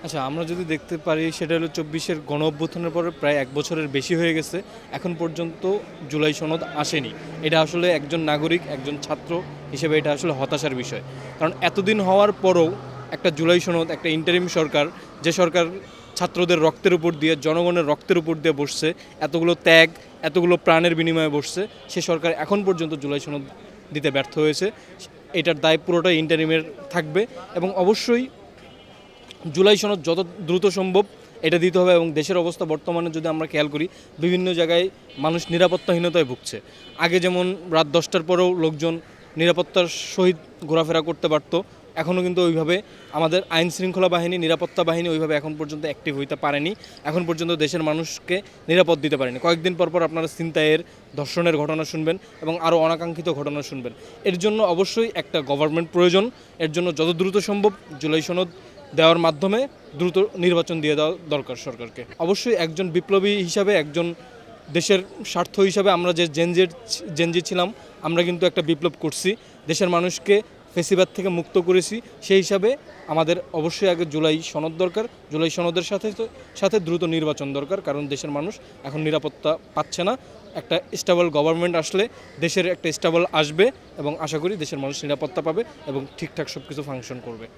আচ্ছা, আমরা যদি দেখতে পারি সেটা হলো ২৪-এর গণ-অভ্যুত্থানের পরে প্রায় ১ বছরের বেশি হয়ে গেছে। এখন পর্যন্ত জুলাই সনদ আসেনি। এটা আসলে একজন নাগরিক, একজন ছাত্র হিসেবে এটা আসলে হতাশার বিষয়। কারণ এতদিন হওয়ার পরেও একটা জুলাই সনদ, একটা ইন্টারিম সরকার, যে সরকার ছাত্রদের রক্তের উপর দিয়ে, জনগণের রক্তের উপর দিয়ে বসছে, এতগুলো ত্যাগ, এতগুলো প্রাণের বিনিময়ে বসছে, সে সরকার এখন পর্যন্ত জুলাই সনদ দিতে ব্যর্থ হয়েছে। এটার দায় পুরোটাই ইন্টারিমের থাকবে এবং অবশ্যই জুলাই সনদ যত দ্রুত সম্ভব এটা দিতে হবে। এবং দেশের অবস্থা বর্তমানে যদি আমরা খেয়াল করি, বিভিন্ন জায়গায় মানুষ নিরাপত্তাহীনতায় ভুগছে। আগে যেমন রাত 10টার পরেও লোকজন নিরাপত্তার সহিত ঘোরাফেরা করতে পারতো, এখনও কিন্তু ওইভাবে আমাদের আইন শৃঙ্খলা বাহিনী, নিরাপত্তা বাহিনী ওইভাবে এখন পর্যন্ত অ্যাক্টিভ হইতে পারেনি। এখন পর্যন্ত দেশের মানুষকে নিরাপদ দিতে পারেনি। কয়েকদিন পর পর আপনারা ছিনতাইয়ের, ধর্ষণের ঘটনা শুনবেন এবং আরও অনাকাঙ্ক্ষিত ঘটনা শুনবেন। এর জন্য অবশ্যই একটা গভর্নমেন্ট প্রয়োজন। এর জন্য যত দ্রুত সম্ভব জুলাই সনদ দেওয়ার মাধ্যমে দ্রুত নির্বাচন দিয়ে দেওয়া দরকার সরকারকে। অবশ্যই একজন বিপ্লবী হিসাবে, একজন দেশের স্বার্থ হিসাবে আমরা যে জেনজি ছিলাম, আমরা কিন্তু একটা বিপ্লব করছি, দেশের মানুষকে ফেসিবাদ থেকে মুক্ত করেছি। সেই হিসাবে আমাদের অবশ্যই আগে জুলাই সনদ দরকার। জুলাই সনদের সাথে দ্রুত নির্বাচন দরকার, কারণ দেশের মানুষ এখন নিরাপত্তা পাচ্ছে না। একটা স্টেবল গভর্নমেন্ট আসলে দেশের একটা স্টেবল আসবে এবং আশা করি দেশের মানুষ নিরাপত্তা পাবে এবং ঠিকঠাক সব কিছু ফাংশন করবে।